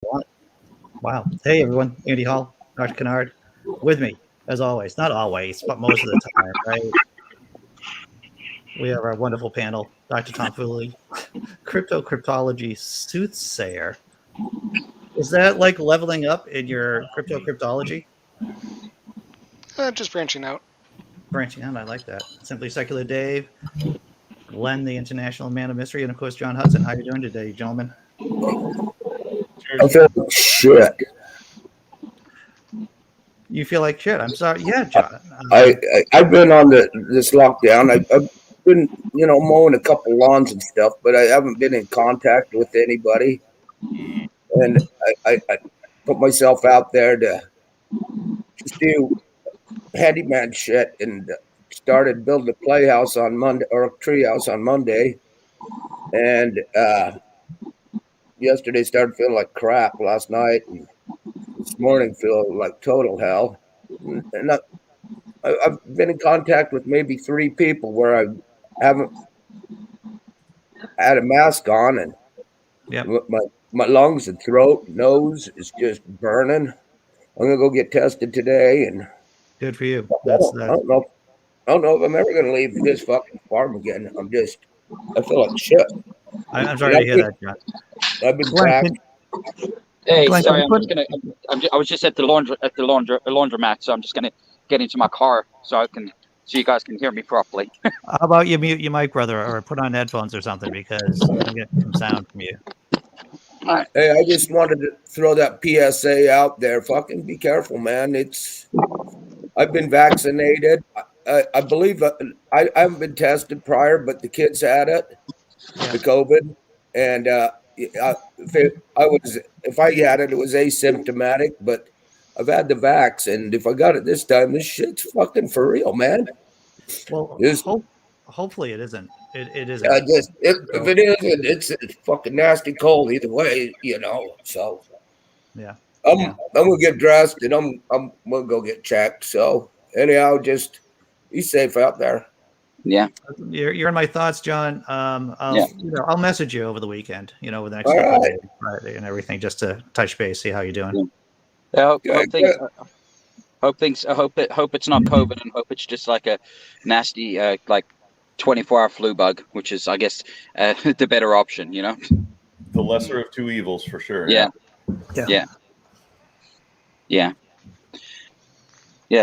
What? Wow. Hey, everyone. Andy Hall, Dr. Kennard, with me, as always. Not always, but most of the time, right? We have our wonderful panel, Dr. Tom Fooley, cryptology soothsayer. Is that like leveling up in your cryptology? Just branching out. Branching out, I like that. Simply Secular Dave, Glenn, the international man of mystery, and of course, John Hudson. How are you doing today, gentlemen? I feel like shit. You feel like shit. I'm sorry. Yeah, John. I've been on this lockdown. I've been mowing a couple lawns and stuff, but I haven't been in contact with anybody. And I put myself out there to just do handyman shit and started building a playhouse on Monday or a treehouse on Monday. And yesterday started feeling like crap last night, and this morning feel like total hell. And I've been in contact with maybe 3 people where I haven't had a mask on, and Yep. my lungs and throat, nose is just burning. I'm gonna go get tested today, and Good for you. I don't know. I don't know if I'm ever gonna leave this fucking farm again. I feel like shit. I'm sorry to hear that, John. I've been Glenn, back. Hey, Glenn, sorry, I was just at the laundromat, so I'm just gonna get into my car so you guys can hear me properly. how about you mute your mic, brother, or put on headphones or something, because I'm getting some sound from you. Hey, I just wanted to throw that PSA out there. Fucking be careful, man. I've been vaccinated. I believe I haven't been tested prior, but the kids had it, the COVID, and if I had it, it was asymptomatic. But I've had the vax, and if I got it this time, this shit's fucking for real, man. Well, hopefully it isn't. It isn't. If it isn't, it's fucking nasty cold either way, So Yeah. I'm gonna get dressed and I'm gonna go get checked. So anyhow, just be safe out there. Yeah, you're in my thoughts, John. I'll message you over the weekend. With the next All couple of right. days, Friday and everything, just to touch base, see how you're doing. I Okay, hope it's not COVID, and hope it's just like a nasty like 24-hour flu bug, which is, I guess, the better option. The lesser of two evils, for sure. Yeah.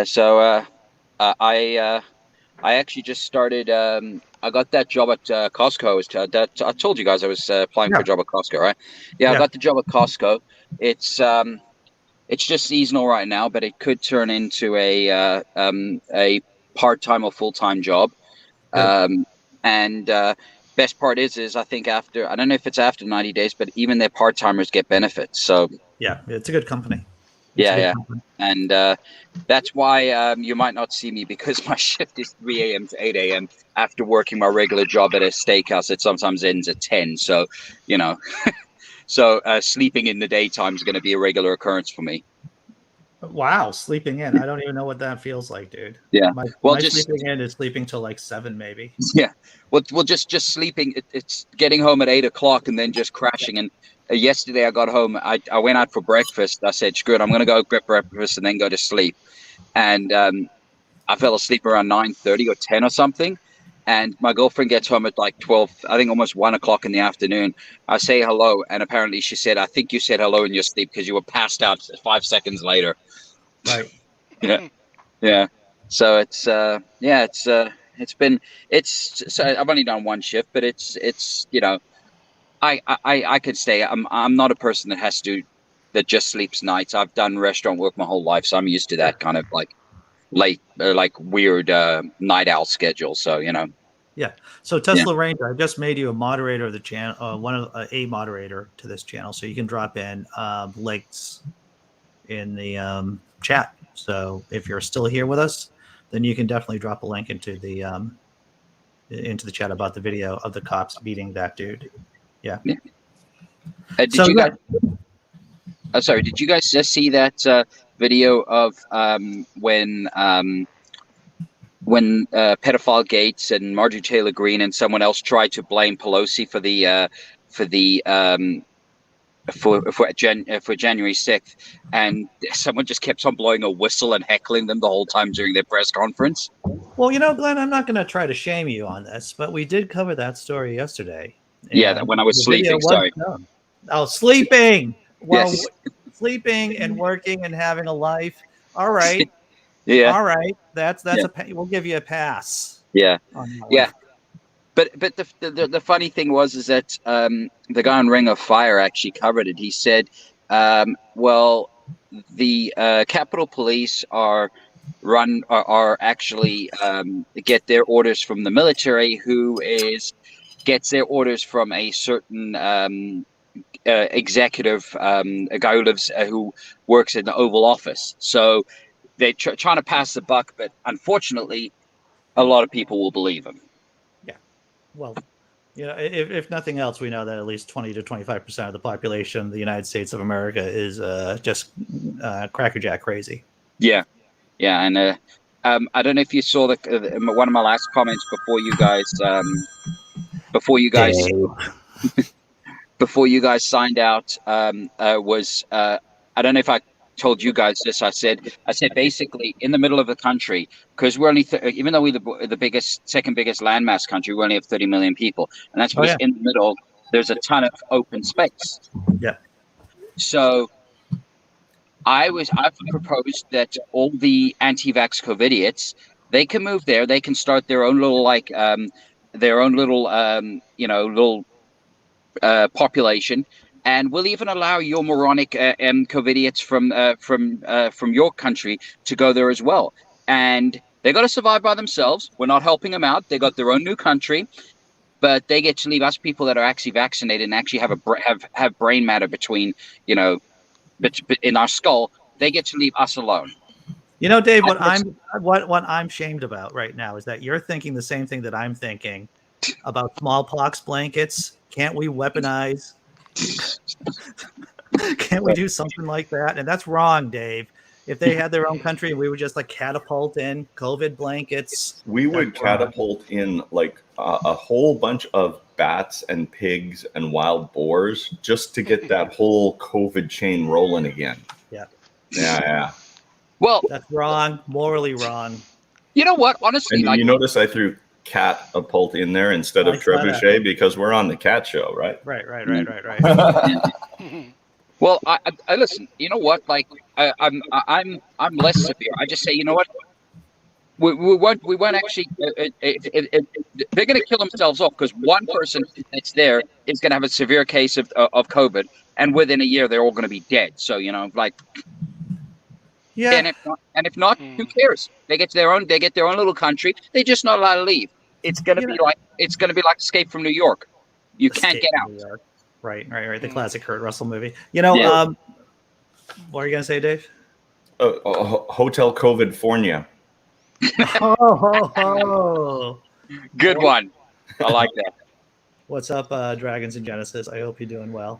So I actually just started. I got that job at Costco. I told you guys I was applying for a job at Costco, right? Yeah, I got the job at Costco. It's just seasonal right now, but it could turn into a part-time or full-time job. And best part is I think I don't know if it's after 90 days, but even their part-timers get benefits. So yeah, it's a good company. Company. And that's why you might not see me, because my shift is 3 a.m. to 8 a.m. after working my regular job at a steakhouse that sometimes ends at 10. So, so sleeping in the daytime is going to be a regular occurrence for me. Wow, sleeping in. I don't even know what that feels like, dude. Yeah. My just sleeping in is sleeping till like 7, maybe. Yeah. Well, just sleeping. It's getting home at 8 o'clock and then just crashing. And yesterday I got home. I went out for breakfast. I said, screw it, I'm going to go get breakfast and then go to sleep. And I fell asleep around 9:30 or 10 or something. And my girlfriend gets home at like 12, I think almost 1 o'clock in the afternoon. I say hello. And apparently she said, I think you said hello in your sleep because you were passed out 5 seconds later. Right. Yeah. So so I've only done one shift, but it's I could stay. I'm not a person that just sleeps nights. I've done restaurant work my whole life, so I'm used to that kind of like late like weird night owl schedule. So Yeah. So Tesla Ranger, I just made you a moderator of the channel, a moderator to this channel, so you can drop in links in the chat. So if you're still here with us, then you can definitely drop a link into the chat about the video of the cops beating that dude. Yeah. Did you guys just see that video of when pedophile Gates and Marjorie Taylor Greene and someone else tried to blame Pelosi for the for January 6th, and someone just kept on blowing a whistle and heckling them the whole time during their press conference. Well, Glenn, I'm not going to try to shame you on this, but we did cover that story yesterday. Yeah, when I was sleeping. Sorry. Sleeping. Well, Yes. sleeping and working and having a life. All right. Yeah. All right. That's we'll give you a pass. Yeah. On that Yeah. one. But the funny thing was that the guy on Ring of Fire actually covered it. He said, well, the Capitol Police are actually get their orders from the military, who gets their orders from a certain executive, a guy who works in the Oval Office. So they're trying to pass the buck, but unfortunately, a lot of people will believe him. Yeah. Well, if nothing else, we know that at least 20 to 25% of the population of the United States of America is just crackerjack crazy. Yeah. Yeah. And I don't know if you saw one of my last comments before you guys signed out was I don't know if I told you guys this. I said basically in the middle of the country, because we're only even though we're the second biggest landmass country, we only have 30 million people, and that's because in the middle there's a ton of open space. Yeah. So I've proposed that all the anti-vax COVIDiots, they can move there. They can start their own little population, and we'll even allow your moronic COVIDiots from your country to go there as well. And they got to survive by themselves. We're not helping them out. They got their own new country, but they get to leave us people that are actually vaccinated and actually have brain matter between in our skull. They get to leave us alone. Dave, what I'm shamed about right now is that you're thinking the same thing that I'm thinking about smallpox blankets. Can't we weaponize? Can't we do something like that? And that's wrong, Dave. If they had their own country and we would just catapult in COVID blankets, we would catapult in a whole bunch of bats and pigs and wild boars just to get that whole COVID chain rolling again. Yeah. Well, that's wrong. Morally wrong. You know what? Honestly, and you notice I threw catapult in there instead of trebuchet because we're on the cat show, right? Right. Well, I listen. You know what? I'm less severe. I just say, you know what? We won't actually. They're going to kill themselves off because one person that's there is going to have a severe case of COVID, and within a year they're all going to be dead. So yeah. And if not, who cares? They get their own little country. They're just not allowed to leave. It's going to be like Escape from New York. You can't get out. Right. The classic Kurt Russell movie. What are you going to say, Dave? Hotel COVID-fornia. Good one. I like that. What's up, Dragons and Genesis? I hope you're doing well.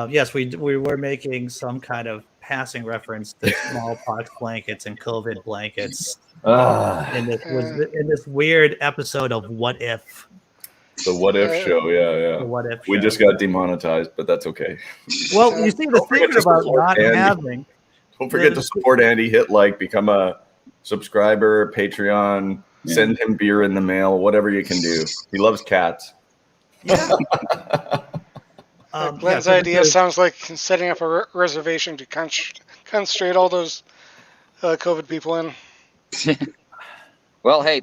Yes, we were making some kind of passing reference to smallpox blankets and COVID blankets in this weird episode of What If. The What If show, yeah. The What If we show. Just got demonetized, but that's okay. Well, you see, the thing about not having. Don't forget to support Andy. Become a subscriber, Patreon. Yeah. Send him beer in the mail. Whatever you can do. He loves cats. Yeah. Glenn's idea sounds like setting up a reservation to concentrate all those COVID people in. Well, hey,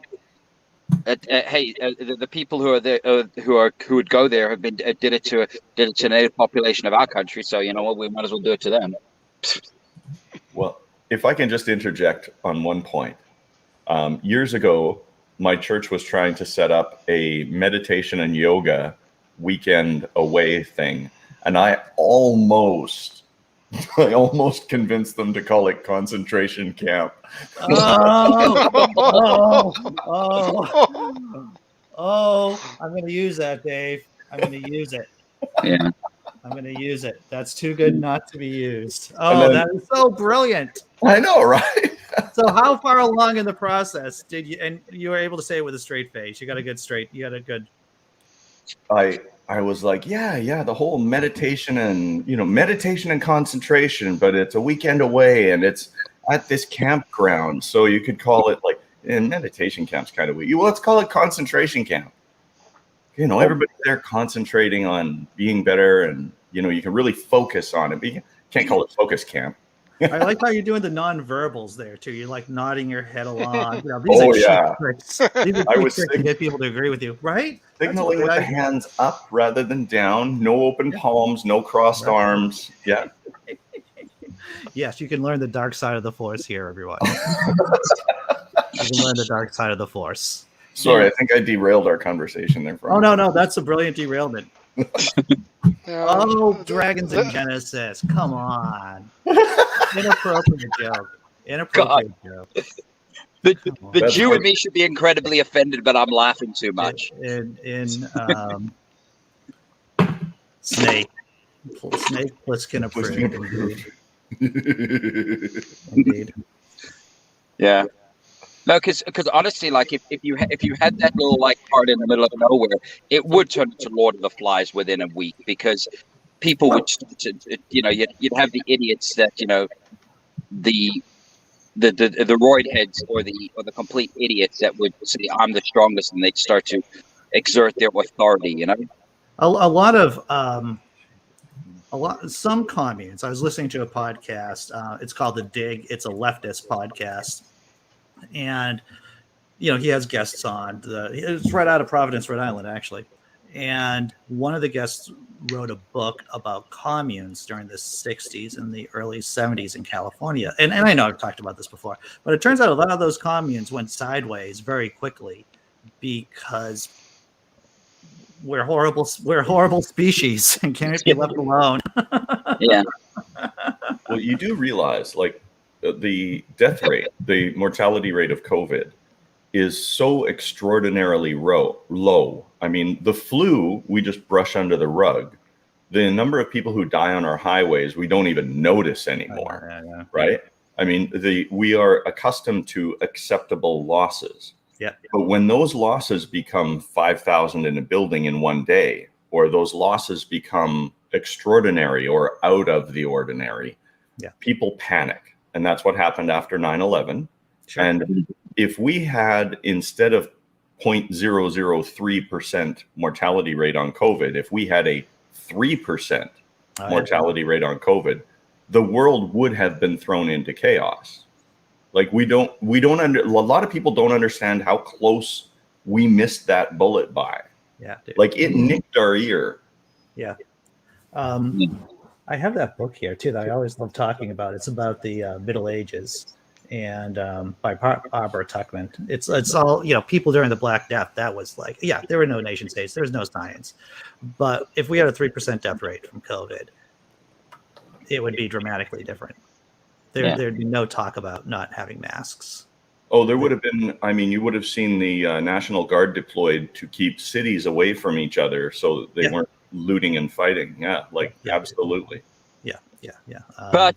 the people who are there, who would go there have been did it to the native population of our country. So you know what, we might as well do it to them. Well, if I can just interject on one point, years ago, my church was trying to set up a meditation and yoga weekend away thing, and I almost convinced them to call it concentration camp. Oh, I'm going to use that, Dave. I'm going to use it. Yeah. I'm going to use it. That's too good not to be used. Oh, that is so brilliant. I know, right? So how far along in the process did you, and you were able to say it with a straight face? You got a good. I I was like, yeah, the whole meditation and meditation and concentration, but it's a weekend away and it's at this campground, so you could call it like, and meditation camp's kind of weird. Well, let's call it concentration camp. Everybody's there concentrating on being better, and you can really focus on it. But you can't call it focus camp. I like how you're doing the non-verbals there too. You're like nodding your head along. These are cheap tricks. These are cheap tricks to get people to agree with you, right? Signaling with the hands up rather than down. No open palms. No crossed arms. Yeah. Yes, you can learn the dark side of the force here, everyone. You can learn the dark side of the force. Sorry, I think I derailed our conversation there. Oh no, that's a brilliant derailment. Dragons in Genesis. Come on. Inappropriate joke. Joke. The Jew in me should be incredibly offended, but I'm laughing too much. Snake Plissken approved. Indeed. Yeah. No, because honestly, like if you had that little like part in the middle of nowhere, it would turn into Lord of the Flies within a week, because people would, you'd have the idiots that the roid heads or the complete idiots that would say I'm the strongest, and they'd start to exert their authority. Some communes. I was listening to a podcast. It's called The Dig. It's a leftist podcast. And, he has guests on. It's right out of Providence, Rhode Island, actually. And one of the guests wrote a book about communes during the 60s and the early 70s in California. And I know I've talked about this before, but it turns out a lot of those communes went sideways very quickly because we're horrible species and can't be left alone. Yeah. Well, you do realize, like, the death rate, the mortality rate of COVID is so extraordinarily low. I mean, the flu, we just brush under the rug. The number of people who die on our highways, we don't even notice anymore, right? I mean, we are accustomed to acceptable losses. Yeah. But when those losses become 5,000 in a building in one day, or those losses become extraordinary or out of the ordinary, people panic. And that's what happened after 9/11. Sure. And if we had, instead of 0.003% mortality rate on COVID, if we had a 3% mortality rate on COVID, the world would have been thrown into chaos. Like a lot of people don't understand how close we missed that bullet by. Yeah. Dude. Like it nicked our ear. Yeah. I have that book here too that I always love talking about. It's about the Middle Ages, and by Barbara Tuchman. It's all people during the Black Death. That was like, there were no nation states, there was no science, but if we had a 3% death rate from COVID, it would be dramatically different. There'd be no talk about not having masks. Oh, there would have been. I mean, you would have seen the National Guard deployed to keep cities away from each other, so they weren't looting and fighting. Absolutely. Yeah. But I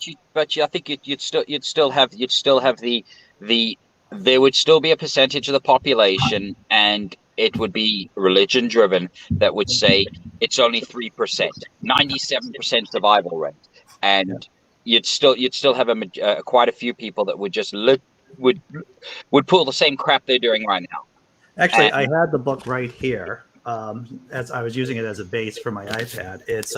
think you'd still have the there would still be a percentage of the population, and it would be religion driven, that would say it's only 3%, 97% survival rate, and you'd still have quite a few people that would just would pull the same crap they're doing right now. Actually, I had the book right here. As I was using it as a base for my iPad. It's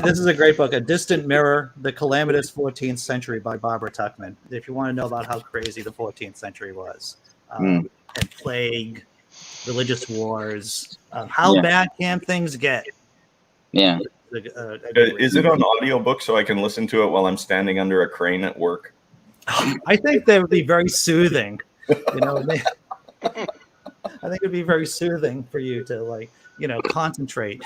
this is a great book, A Distant Mirror, The Calamitous 14th Century by Barbara Tuchman. If you want to know about how crazy the 14th century was, and plague, religious wars, how bad can things get? Yeah. Is it on audiobook so I can listen to it while I'm standing under a crane at work? I think that would be very soothing. I think it'd be very soothing for you to concentrate.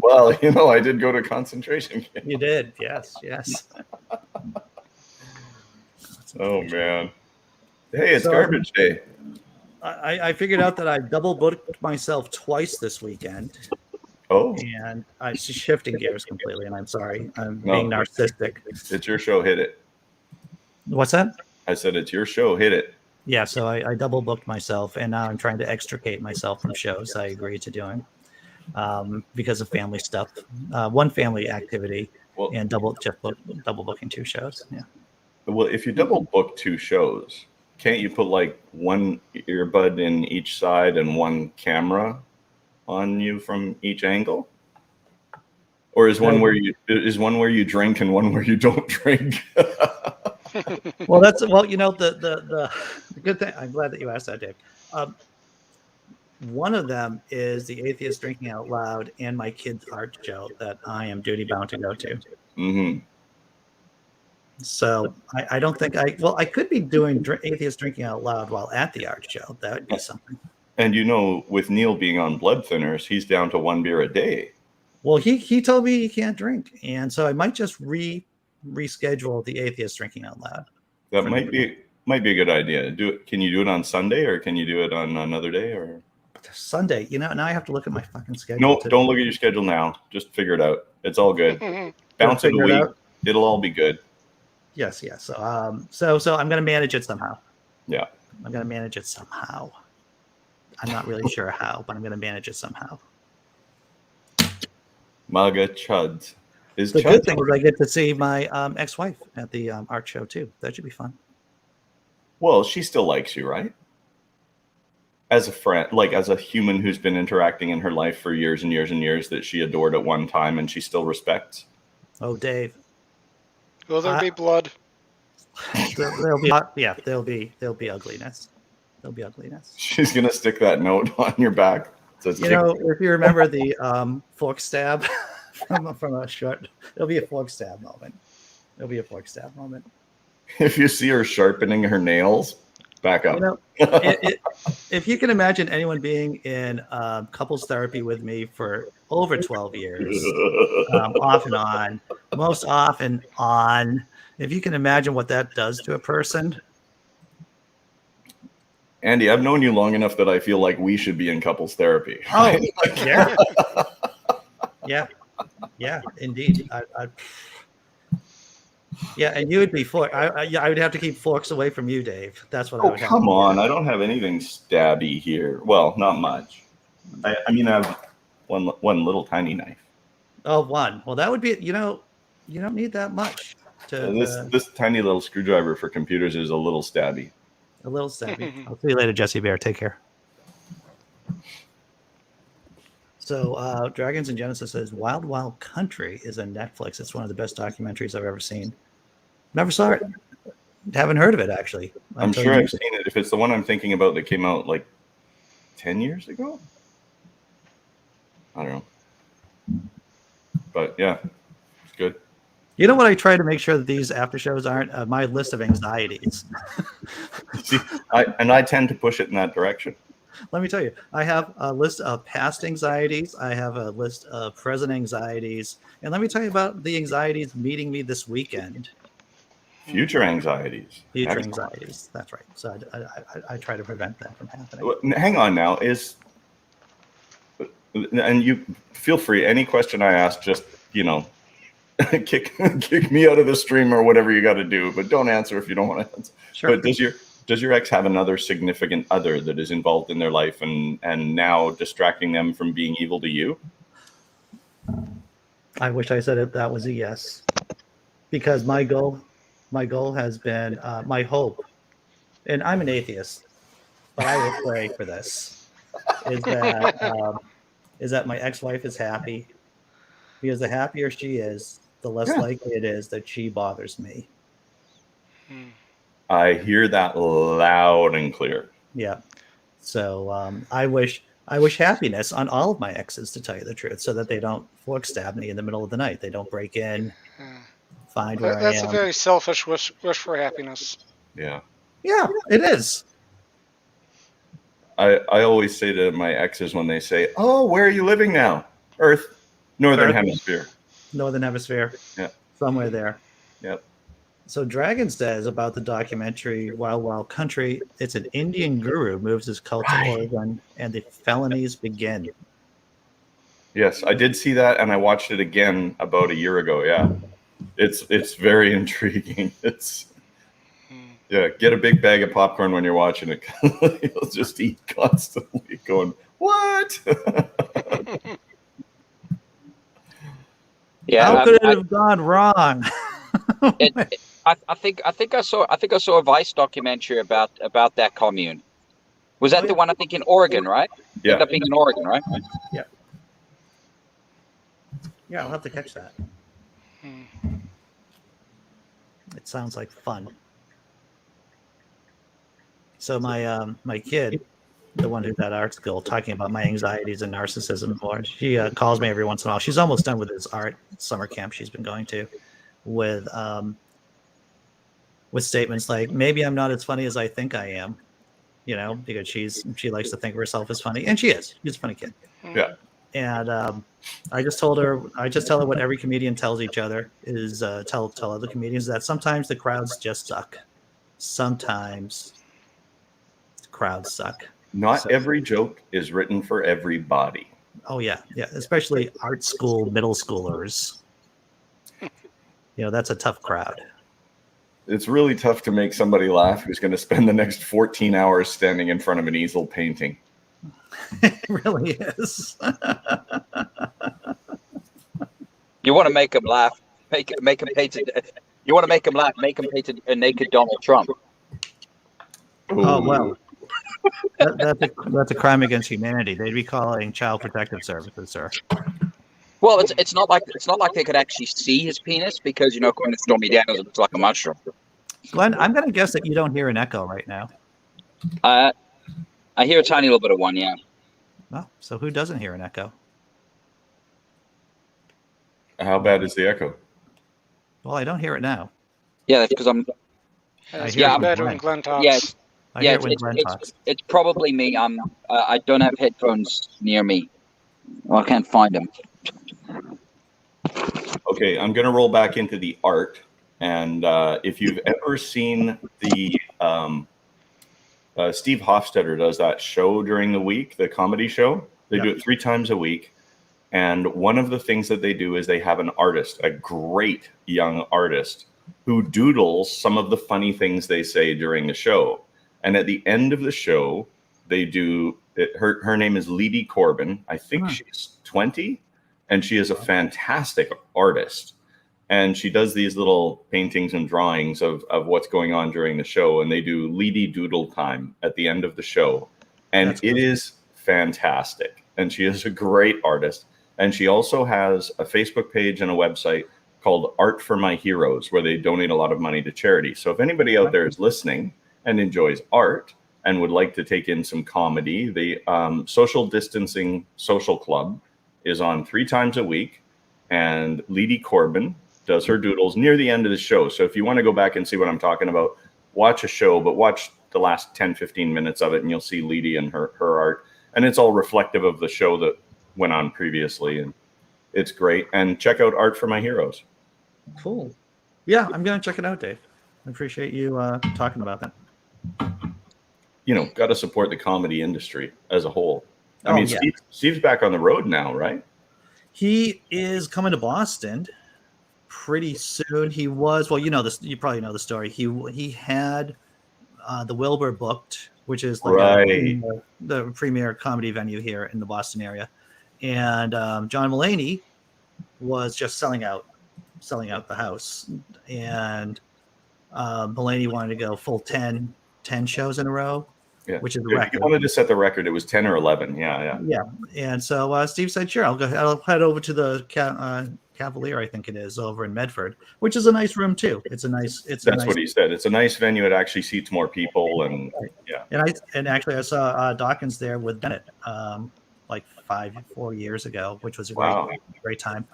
Well, I did go to concentration camp. You did, yes. Oh man. Hey, it's garbage day. I figured out that I double booked myself twice this weekend. Oh. And I'm shifting gears completely, and I'm sorry. I'm being narcissistic. It's your show, hit it. What's that? I said it's your show, hit it. Yeah, so I double booked myself, and now I'm trying to extricate myself from shows I agreed to doing because of family stuff. One family activity Well, and double booking 2 shows. Yeah. well, if you double book 2 shows, can't you put like one earbud in each side and one camera on you from each angle? Or is one where you drink and one where you don't drink? Well, the good thing. I'm glad that you asked that, Dave. One of them is the Atheist Drinking Out Loud and my kids' art show that I am duty bound to go to. Mm-hmm. So I don't think I could be doing Atheist Drinking Out Loud while at the art show. That would be something. And with Neil being on blood thinners, he's down to 1 beer a day. Well, he told me he can't drink, and so I might just reschedule the Atheist Drinking Out Loud. That might be a good idea. Can you do it on Sunday, or can you do it on another day, or Sunday? Now I have to look at my fucking schedule. No, don't look at your schedule now. Just figure it out. It's all good. Bounce it a week. It'll all be good. Yes. So I'm going to manage it somehow. Yeah. I'm going to manage it somehow. I'm not really sure how, but I'm going to manage it somehow. Maga Chud. The good thing is I get to see my ex-wife at the art show too. That should be fun. Well, she still likes you, right? As a friend, like as a human who's been interacting in her life for years and years and years, that she adored at one time and she still respects. Oh, Dave. Will there be blood? There'll be ugliness. There'll be ugliness. She's gonna stick that note on your back. If you remember the fork stab from a short, it'll be a fork stab moment. If you see her sharpening her nails, back up. If you can imagine anyone being in couples therapy with me for over 12 years, off and on, most often on, if you can imagine what that does to a person. Andy, I've known you long enough that I feel like we should be in couples therapy. Oh, yeah, indeed. Yeah, and you would be fork. I would have to keep forks away from you, Dave. That's what I would have. Come on, I don't have anything stabby here. Well, not much. I have one little tiny knife. Oh, one. Well, that would be. You don't need that much. This tiny little screwdriver for computers is a little stabby. A little stabby. I'll see you later, Jesse Bear. Take care. So, Dragons and Genesis says Wild Wild Country is on Netflix. It's one of the best documentaries I've ever seen. Never saw it. Haven't heard of it, actually. I'm sure I've seen it. If it's the one I'm thinking about that came out like 10 years ago? I don't know. But yeah, it's good. You know what I try to make sure that these after shows aren't? My list of anxieties. See, I tend to push it in that direction. Let me tell you, I have a list of past anxieties. I have a list of present anxieties. And let me tell you about the anxieties meeting me this weekend. Future anxieties. Anxieties. That's right. So I try to prevent that from happening. Hang on now. And you feel free. Any question I ask, just, kick me out of the stream or whatever you got to do. But don't answer if you don't want to answer. Sure. But does your ex have another significant other that is involved in their life and now distracting them from being evil to you? I wish I said that was a yes, because my goal has been my hope, and I'm an atheist, but I will pray for this, is that my ex-wife is happy, because the happier she is, the less likely it is that she bothers me. I hear that loud and clear. Yeah. So I wish happiness on all of my exes, to tell you the truth, so that they don't fork stab me in the middle of the night. They don't break in, find where I am. That's a very selfish wish for happiness. Yeah. Yeah, it is. I always say to my exes when they say, "Oh, where are you living now?" Earth, Northern Hemisphere. Northern Hemisphere. Yeah. Somewhere there. Yep. So Dragon says about the documentary Wild Wild Country, it's an Indian guru moves his cult to Oregon and the felonies begin. Yes, I did see that, and I watched it again about a year ago. Yeah, it's very intriguing. Yeah, get a big bag of popcorn when you're watching it. You'll just eat constantly, going, "What?" Yeah, How could it have gone wrong? I think I saw a Vice documentary about that commune. Was that Oh, the yeah. one I think in Oregon, right? Yeah. Ended up being in Oregon, right? Yeah, I'll have to catch that. It sounds like fun. So my kid, the one who's at art school, talking about my anxieties and narcissism more, she calls me every once in a while. She's almost done with this art summer camp she's been going to, with statements like, maybe I'm not as funny as I think I am, because she likes to think of herself as funny, and she is. She's a funny kid. Yeah. And I just tell her what every comedian tells each other is tell other comedians that sometimes the crowds just suck. Sometimes the crowds suck. Not every joke is written for everybody. Oh yeah, especially art school middle schoolers. That's a tough crowd. It's really tough to make somebody laugh who's going to spend the next 14 hours standing in front of an easel painting. It really is. You want to make them laugh, make them paint it. You want to make them laugh, make them paint a naked Donald Trump. Oh well, that's a crime against humanity. They'd be calling Child Protective Services, sir. Well, it's not like they could actually see his penis because according to Stormy Daniels, it looks like a mushroom. Glenn, I'm going to guess that you don't hear an echo right now. I hear a tiny little bit of one, yeah. Well, so who doesn't hear an echo? How bad is the echo? Well, I don't hear it now. Yeah, that's because I'm. It's hear much it better when when Glenn talks. Yeah, I hear it when Glenn talks. it's probably me. I don't have headphones near me. Well, I can't find them. Okay, I'm going to roll back into the art. And if you've ever seen the Steve Hofstetter does that show during the week, the comedy show. They do it 3 times a week. And one of the things that they do is they have an artist, a great young artist, who doodles some of the funny things they say during the show. And at the end of the show, they do her name is Leedy Corbin. I think she's 20, and she is a fantastic artist. And she does these little paintings and drawings of what's going on during the show. And they do Leedy Doodle time at the end of the show. And it is fantastic. And she is a great artist. And she also has a Facebook page and a website called Art for My Heroes, where they donate a lot of money to charity. So if anybody out there is listening and enjoys art and would like to take in some comedy, the Social Distancing Social Club is on 3 times a week. And Leedy Corbin does her doodles near the end of the show. So if you want to go back and see what I'm talking about, watch a show, but watch the last 10, 15 minutes of it, and you'll see Leedy and her art. And it's all reflective of the show that went on previously. And it's great. And check out Art for My Heroes. Cool. Yeah, I'm going to check it out, Dave. I appreciate you talking about that. Got to support the comedy industry as a whole. I mean, Steve's back on the road now, right? He is coming to Boston pretty soon. He was, well, this. You probably know the story. He had the Wilbur booked, which is like the premier comedy venue here in the Boston area, and John Mulaney was just selling out the house, and Mulaney wanted to go full 10 shows in a row. Yeah. Which is the record. He wanted to set the record. It was 10 or 11. Yeah. And so Steve said, "Sure, I'll head over to the Cavalier, I think it is, over in Medford, which is a nice room too. That's what he said. It's a nice venue. It actually seats more people, and And actually, I saw Dawkins there with Bennett, like 4 years ago, which was a great time.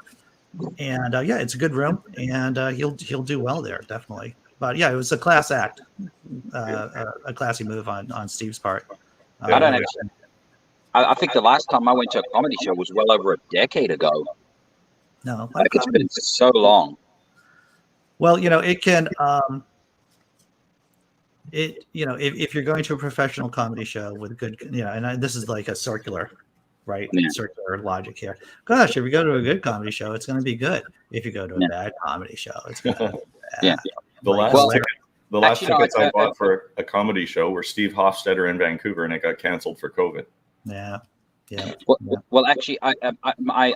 And it's a good room, and he'll do well there, definitely. But it was a class act, a classy move on Steve's part. I think the last time I went to a comedy show was well over a decade ago. No, it's been so long. Well, it can. If you're going to a professional comedy show with good, and this is like a circular, right? Yeah. Circular logic here. Gosh, if you go to a good comedy show, it's going to be good. If you go to a bad comedy show, it's going to be bad. The The last Actually, no, tickets I bought for a comedy show were Steve Hofstetter in Vancouver, and it got canceled for COVID. Yeah. Yeah. Well, actually, I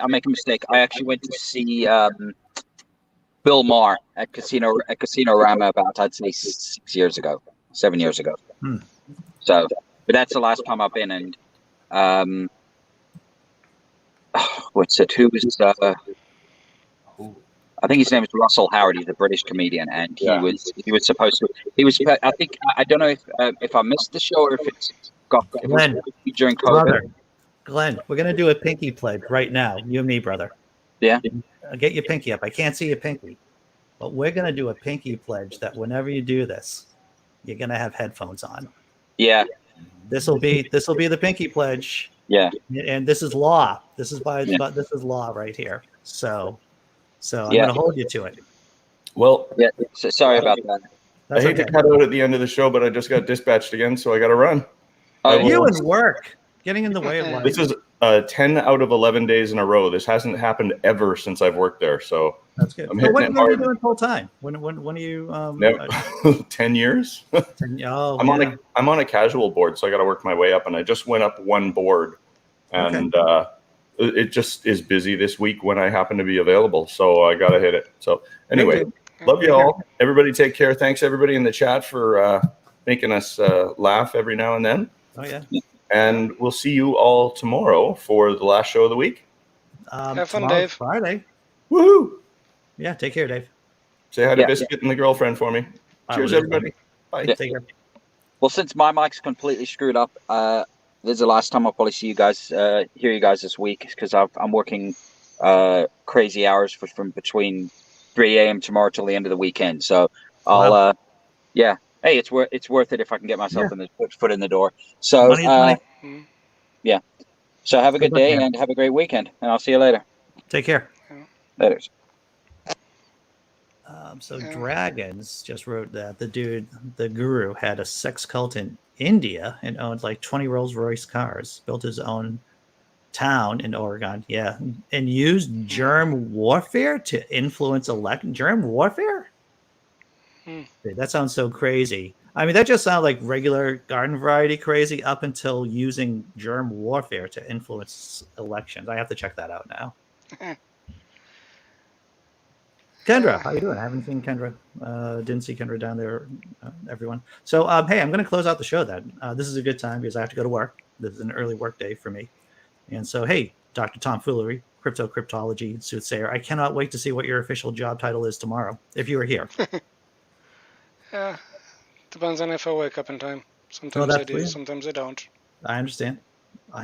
make a mistake. I actually went to see Bill Maher at Casino Rama about, I'd say, 7 years ago. So, but that's the last time I've been. And what's it? Who was? I think his name is Russell Howard. He's a British comedian, and he was supposed to. He was. I think I don't know if I missed the show or if it's got during COVID. Brother, Glenn, we're gonna do a pinky pledge right now. You and me, brother. Yeah. Get your pinky up. I can't see your pinky, but we're gonna do a pinky pledge that whenever you do this, you're gonna have headphones on. Yeah. This will be the pinky pledge. Yeah. And this is law. This is this is law right here. So I'm gonna hold you to it. Well, yeah. So, sorry about that. I hate to cut out at the end of the show, but I just got dispatched again, so I got to run. You and work getting in the way of life. This is 10 out of 11 days in a row. This hasn't happened ever since I've worked there. So that's good. I'm hitting when it are you hard. doing full time? When are you? 10 years. I'm on a casual board, so I got to work my way up, and I just went up one board, and it just is busy this week when I happen to be available. So I got to hit it. So anyway, love you all. Everybody take care. Thanks everybody in the chat for making us laugh every now and then. Oh yeah. And we'll see you all tomorrow for the last show of the week. Have fun, Dave. Friday. Woohoo! Yeah, take care, Dave. Say hi to Biscuit and the girlfriend for me. Cheers, everybody. Bye. Yeah. Take care. Well, since my mic's completely screwed up, this is the last time I'll probably see you guys, hear you guys this week, because I'm working crazy hours from between 3 a.m. tomorrow till the end of the weekend. So I'll, hey, it's worth it if I can get myself in the foot in the door. So yeah. So have a good day and have a great weekend, and I'll see you later. Take care. Later. Dragons just wrote that the guru, had a sex cult in India and owned like 20 Rolls Royce cars, built his own town in Oregon, and used germ warfare to influence germ warfare. Dude, that sounds so crazy. I mean, that just sounds like regular garden variety crazy up until using germ warfare to influence elections. I have to check that out now. Kendra, how you doing? I haven't seen Kendra. Didn't see Kendra down there, everyone. So, hey, I'm going to close out the show then. This is a good time because I have to go to work. This is an early work day for me. And so, hey, Dr. Tom Foolery, Cryptology Soothsayer, I cannot wait to see what your official job title is tomorrow, if you are here. Yeah, depends on if I wake up in time. Sometimes I do, sometimes I don't. I understand. All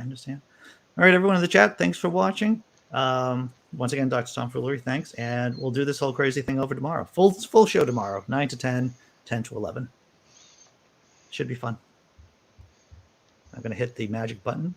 right, everyone in the chat, thanks for watching. Once again, Dr. Tom Foolery, thanks. And we'll do this whole crazy thing over tomorrow. Full show tomorrow, 9 to 10, 10 to 11. Should be fun. I'm going to hit the magic button.